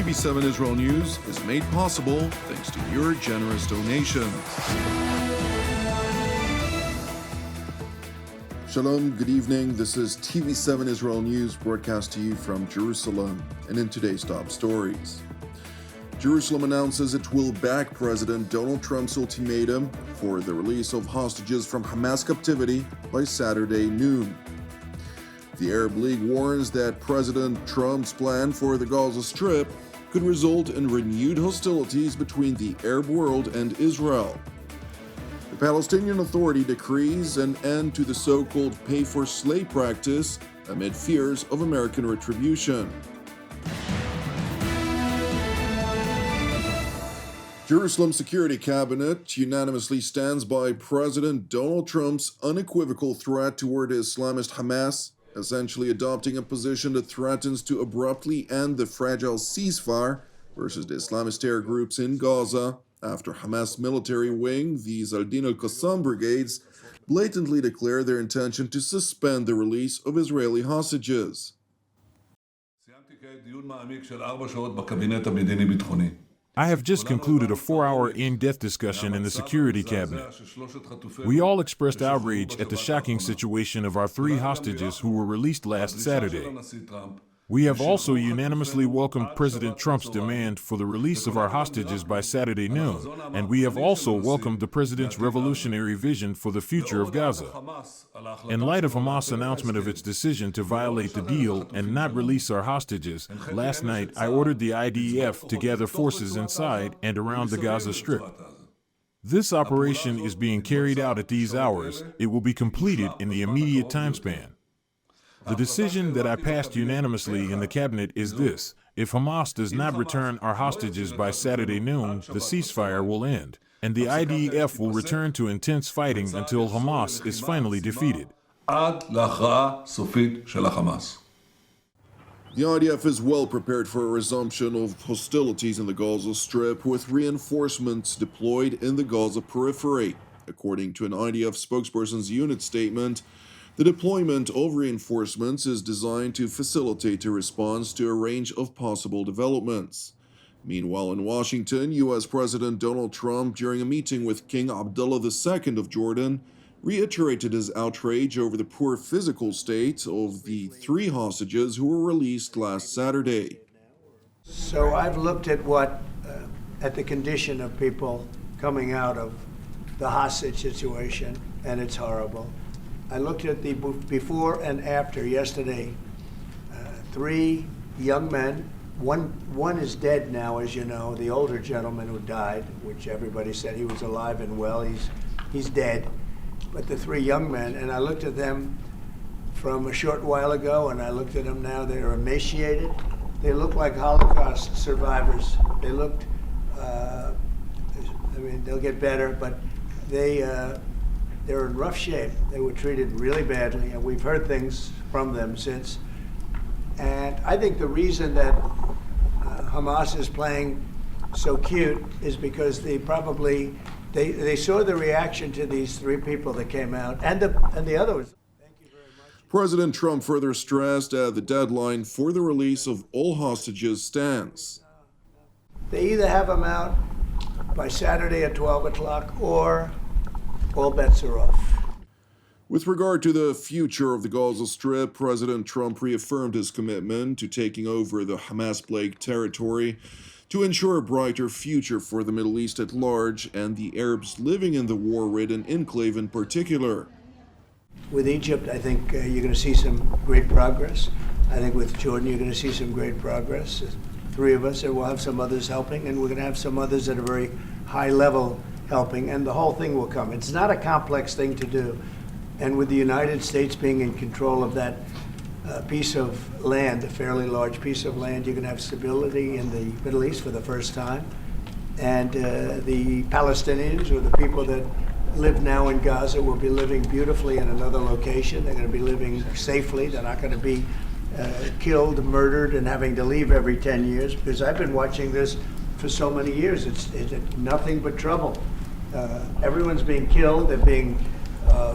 TV7 Israel News is made possible thanks to your generous donations. Shalom, good evening. This is TV7 Israel News broadcast to you from Jerusalem. And in today's top stories, Jerusalem announces it will back President Donald Trump's ultimatum for the release of hostages from Hamas captivity by Saturday noon. The Arab League warns that President Trump's plan for the Gaza Strip could result in renewed hostilities between the Arab world and Israel. The Palestinian Authority decrees an end to the so-called pay-for-slay practice amid fears of American retribution. Jerusalem Security Cabinet unanimously stands by President Donald Trump's unequivocal threat toward Islamist Hamas, essentially adopting a position that threatens to abruptly end the fragile ceasefire versus the Islamist terror groups in Gaza after Hamas military wing, the Zaldin al-Qassam brigades, blatantly declare their intention to suspend the release of Israeli hostages. I have just concluded a 4-hour in-depth discussion in the Security Cabinet. We all expressed outrage at the shocking situation of our 3 hostages who were released last Saturday. We have also unanimously welcomed President Trump's demand for the release of our hostages by Saturday noon, and we have also welcomed the President's revolutionary vision for the future of Gaza. In light of Hamas' announcement of its decision to violate the deal and not release our hostages, last night I ordered the IDF to gather forces inside and around the Gaza Strip. This operation is being carried out at these hours. It will be completed in the immediate time span. The decision that I passed unanimously in the cabinet is this: if Hamas does not return our hostages by Saturday noon, the ceasefire will end, and the IDF will return to intense fighting until Hamas is finally defeated. The IDF is well prepared for a resumption of hostilities in the Gaza Strip, with reinforcements deployed in the Gaza periphery. According to an IDF spokesperson's unit statement, the deployment of reinforcements is designed to facilitate a response to a range of possible developments. Meanwhile, in Washington, U.S. President Donald Trump, during a meeting with King Abdullah II of Jordan, reiterated his outrage over the poor physical state of the 3 hostages who were released last Saturday. So I've looked at at the condition of people coming out of the hostage situation, and it's horrible. I looked at the before and after yesterday. 3 young men. One is dead now, as you know, the older gentleman who died, which everybody said he was alive and well. He's dead. But the 3 young men, and I looked at them from a short while ago, and I looked at them now. They're emaciated. They look like Holocaust survivors. They looked, they'll get better, but they're in rough shape. They were treated really badly, and we've heard things from them since. And I think the reason that Hamas is playing so cute is because they saw the reaction to these 3 people that came out, and the others. Thank you very much. President Trump further stressed that the deadline for the release of all hostages stands. They either have them out by Saturday at 12 o'clock or all bets are off. With regard to the future of the Gaza Strip, President Trump reaffirmed his commitment to taking over the Hamas-plagued territory to ensure a brighter future for the Middle East at large and the Arabs living in the war-ridden enclave in particular. With Egypt, I think you're going to see some great progress. I think with Jordan, you're going to see some great progress. 3 of us, and we'll have some others helping, and we're going to have some others at a very high level helping, and the whole thing will come. It's not a complex thing to do. And with the United States being in control of that piece of land, a fairly large piece of land, you're going to have stability in the Middle East for the first time. And the Palestinians, or the people that live now in Gaza, will be living beautifully in another location. They're going to be living safely. They're not going to be killed, murdered, and having to leave every 10 years, because I've been watching this for so many years. It's nothing but trouble. Everyone's being killed. They're being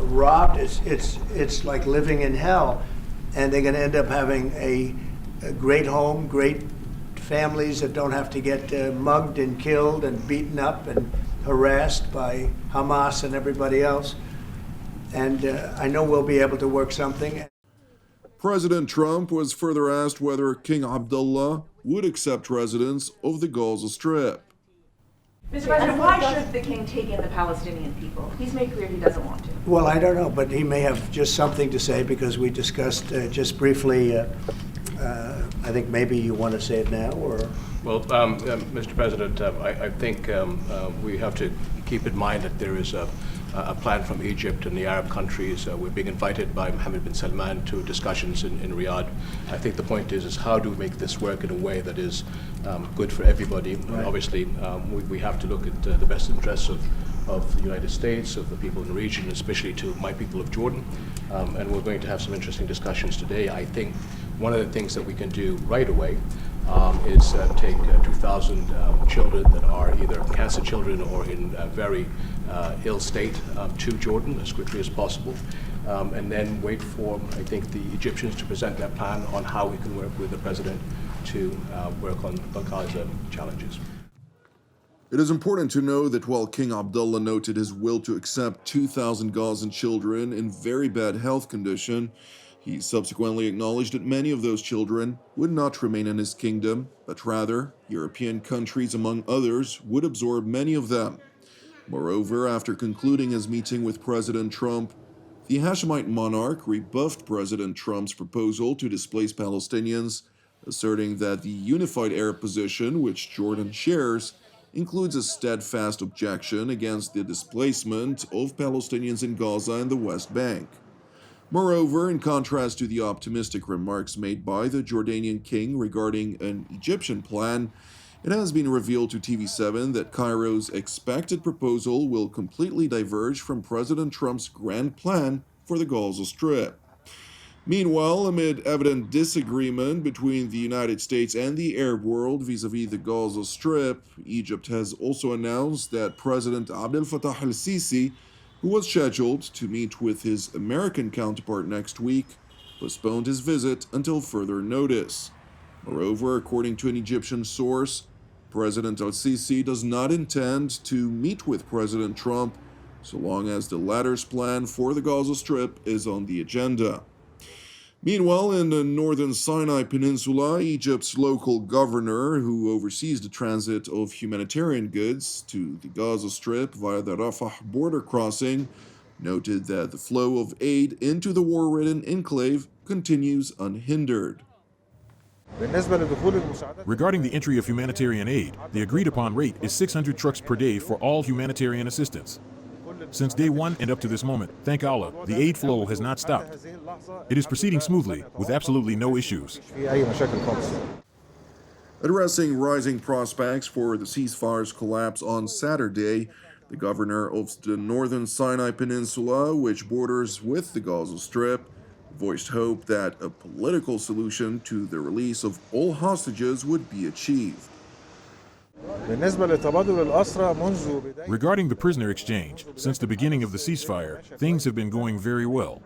robbed. It's like living in hell, and they're going to end up having a great home, great families that don't have to get mugged and killed and beaten up and harassed by Hamas and everybody else. And I know we'll be able to work something. President Trump was further asked whether King Abdullah would accept residents of the Gaza Strip. Mr. President, why should the king take in the Palestinian people? He's made clear he doesn't want to. Well, I don't know, but he may have just something to say because we discussed just briefly. I think maybe you want to say it now, or? Well, Mr. President, I think we have to keep in mind that there is a plan from Egypt and the Arab countries. We're being invited by Mohammed bin Salman to discussions in Riyadh. I think the point is how do we make this work in a way that is good for everybody? Right. Obviously, we have to look at the best interests of the United States, of the people in the region, especially to my people of Jordan. And we're going to have some interesting discussions today. I think one of the things that we can do right away is take 2,000 children that are either cancer children or in a very ill state to Jordan as quickly as possible, and then wait for, I think, the Egyptians to present their plan on how we can work with the president to work on the Gaza challenges. It is important to know that while King Abdullah noted his will to accept 2,000 Gazan children in very bad health condition, he subsequently acknowledged that many of those children would not remain in his kingdom, but rather, European countries, among others, would absorb many of them. Moreover, after concluding his meeting with President Trump, the Hashemite monarch rebuffed President Trump's proposal to displace Palestinians, asserting that the unified Arab position, which Jordan shares, includes a steadfast objection against the displacement of Palestinians in Gaza and the West Bank. Moreover, in contrast to the optimistic remarks made by the Jordanian king regarding an Egyptian plan, it has been revealed to TV7 that Cairo's expected proposal will completely diverge from President Trump's grand plan for the Gaza Strip. Meanwhile, amid evident disagreement between the United States and the Arab world vis-à-vis the Gaza Strip, Egypt has also announced that President Abdel Fattah al-Sisi, who was scheduled to meet with his American counterpart next week, postponed his visit until further notice. Moreover, according to an Egyptian source, President al-Sisi does not intend to meet with President Trump so long as the latter's plan for the Gaza Strip is on the agenda. Meanwhile, in the northern Sinai Peninsula, Egypt's local governor, who oversees the transit of humanitarian goods to the Gaza Strip via the Rafah border crossing, noted that the flow of aid into the war-ridden enclave continues unhindered. Regarding the entry of humanitarian aid, the agreed-upon rate is 600 trucks per day for all humanitarian assistance. Since day one and up to this moment, thank Allah, the aid flow has not stopped. It is proceeding smoothly, with absolutely no issues. Addressing rising prospects for the ceasefire's collapse on Saturday, the governor of the northern Sinai Peninsula, which borders with the Gaza Strip, voiced hope that a political solution to the release of all hostages would be achieved. Regarding the prisoner exchange, since the beginning of the ceasefire, things have been going very well.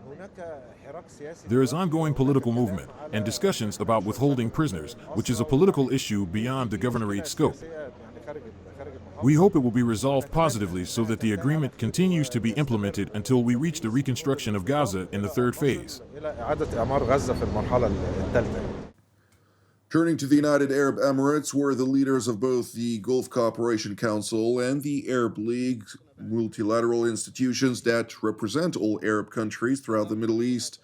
There is ongoing political movement and discussions about withholding prisoners, which is a political issue beyond the governorate's scope. We hope it will be resolved positively so that the agreement continues to be implemented until we reach the reconstruction of Gaza in the third phase. Turning to the United Arab Emirates, where the leaders of both the Gulf Cooperation Council and the Arab League, multilateral institutions that represent all Arab countries throughout the Middle East,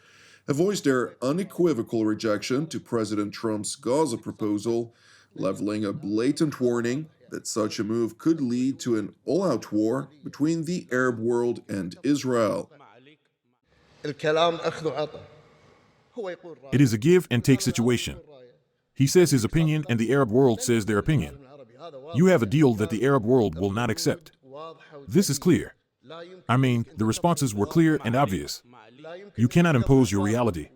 have voiced their unequivocal rejection to President Trump's Gaza proposal, leveling a blatant warning that such a move could lead to an all-out war between the Arab world and Israel. It is a give and take situation. He says his opinion and the Arab world says their opinion. You have a deal that the Arab world will not accept. This is clear. I mean, the responses were clear and obvious. You cannot impose your reality.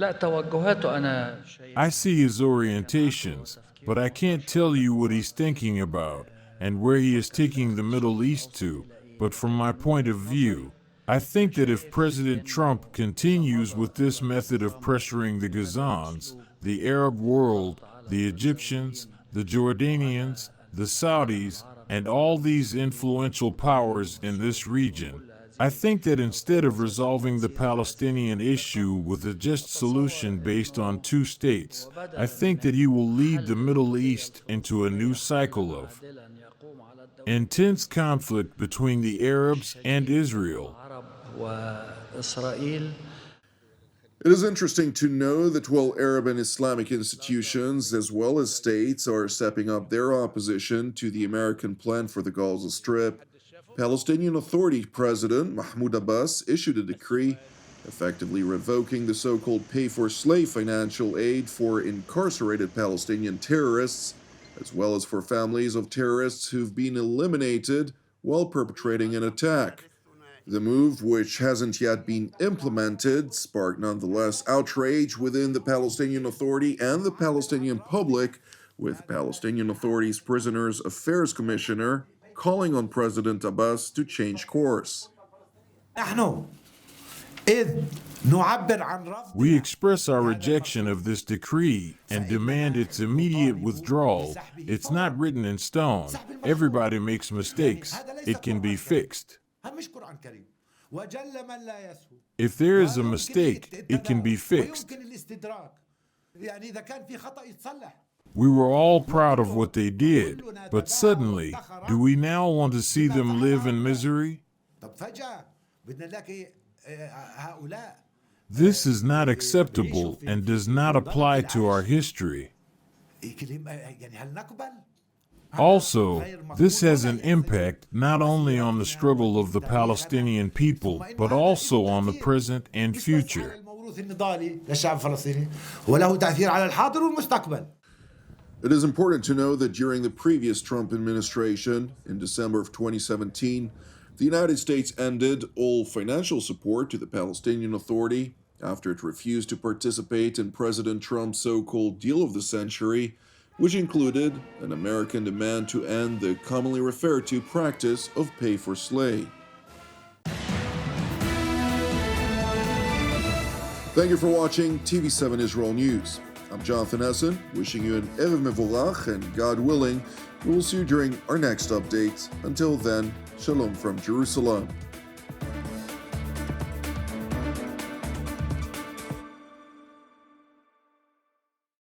I see his orientations, but I can't tell you what he's thinking about and where he is taking the Middle East to. But from my point of view, I think that if President Trump continues with this method of pressuring the Gazans, the Arab world, the Egyptians, the Jordanians, the Saudis, and all these influential powers in this region. I think that instead of resolving the Palestinian issue with a just solution based on two states, I think that he will lead the Middle East into a new cycle of intense conflict between the Arabs and Israel. It is interesting to know that while Arab and Islamic institutions, as well as states, are stepping up their opposition to the American plan for the Gaza Strip, Palestinian Authority President Mahmoud Abbas issued a decree effectively revoking the so-called pay-for-slave financial aid for incarcerated Palestinian terrorists, as well as for families of terrorists who've been eliminated while perpetrating an attack. The move, which hasn't yet been implemented, sparked nonetheless outrage within the Palestinian Authority and the Palestinian public, with Palestinian Authority's Prisoners Affairs Commissioner calling on President Abbas to change course. We express our rejection of this decree and demand its immediate withdrawal. It's not written in stone. Everybody makes mistakes. It can be fixed. If there is a mistake, it can be fixed. We were all proud of what they did, but suddenly, do we now want to see them live in misery? This is not acceptable and does not apply to our history. Also, this has an impact not only on the struggle of the Palestinian people, but also on the present and future. It is important to know that during the previous Trump administration, in December of 2017, the United States ended all financial support to the Palestinian Authority after it refused to participate in President Trump's so-called deal of the century, which included an American demand to end the commonly referred to practice of pay for slay. Thank you for watching TV7 Israel News. I'm Jonathan Essen, wishing you an Erev Mevorach, and God willing, we will see you during our next update. Until then, Shalom from Jerusalem.